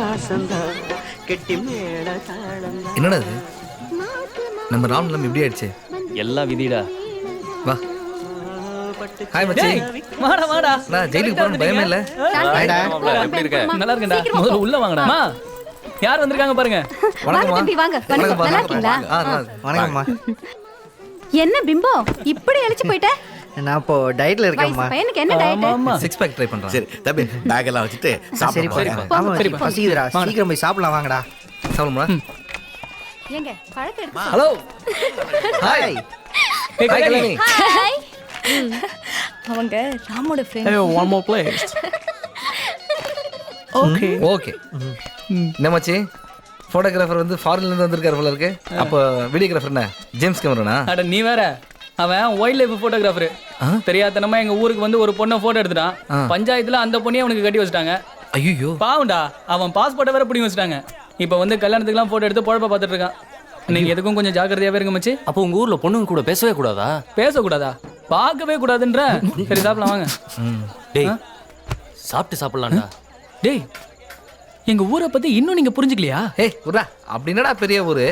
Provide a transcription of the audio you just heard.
வாசந்தான் கெட்டி மேல தாளந்தான். என்னடா இது நம்ம ராம்லம் இப்படி ஆயிடுச்சு. எல்லாம் விதிடா. வா ஹாய் மச்சி. வாடா வாடா. நான் ஜெயிலுக்கு போறேன்னு பயமே இல்ல. எப்படி இருக்க? நல்லா இருக்கேன்டா. முதல்ல உள்ள வாங்கடா. அம்மா யார் வந்திருக்காங்க பாருங்க. வணக்கம்மா. தம்பி வாங்க. வணக்கம். நல்லா இருக்கீங்களா? வணக்கம்மா. என்ன பிம்போ இப்படி அழிச்சு போயிட்ட? நான் இப்போ டயட்ல இருக்கேன்மா. வயசு பையனுக்கு என்ன டயட்? ஆமா. 6 பேக் ட்ரை பண்றேன். சரி தம்பி பேக் எல்லாம் வச்சுட்டு சரி சாப்பிடுங்க. ஆமா சரிப்பா. பசிக்குதுடா. சீக்கிரம் போய் சாப்பிடலாம் வாங்கடா. சாப்பிடுமா? ஏங்க பழக்கம் எடுத்து. Hello hi. Hi Kalyani. Hi. அவங்க ராமோட friend. Hey, one more place. Okay. Okay. என்ன மச்சி போட்டோகிராஃபர் வந்து ஃபாரின்ல இருந்து வந்திருக்காரு போல இருக்கு. அப்போ வீடியோகிராஃபர் என்ன ஜேம்ஸ் கேமரானா? அட நீ வேற. அவன் வைல்ட் லைஃப் போட்டோகிராஃபர். தெரியாதனமா எங்க ஊருக்கு வந்து ஒரு பொண்ணை போட்டோ எடுத்துட்டான். பஞ்சாயத்துல அந்த பொண்ணையே அவனுக்கு கட்டி வச்சிட்டாங்க. ஐயோ பாவுண்டா. அவன் பாஸ்போர்ட்டை வேற பிடிங்கி வச்சிட்டாங்க. இப்போ வந்து கல்யாணத்துக்குலாம் போட்டோ எடுத்து பொழப்ப பார்த்துட்டு இருக்கான். நீங்க எதுக்கும் கொஞ்சம் ஜாக்கிரதையாவே இருங்க மச்சி. அப்போ உங்க ஊர்ல பொண்ணுங்க கூட பேசவே கூடாதா? பேசக்கூடாதா? பார்க்கவே கூடாதுன்ற. சரி சாப்பிடலாம் வாங்க. டேய் சாப்பிட்டு சாப்பிடலாம்டா. டேய் எங்க ஊரை பத்தி இன்னும் நீங்க புரிஞ்சுக்கலையா? ஏய் உரா அப்படி என்னடா பெரிய ஊரு.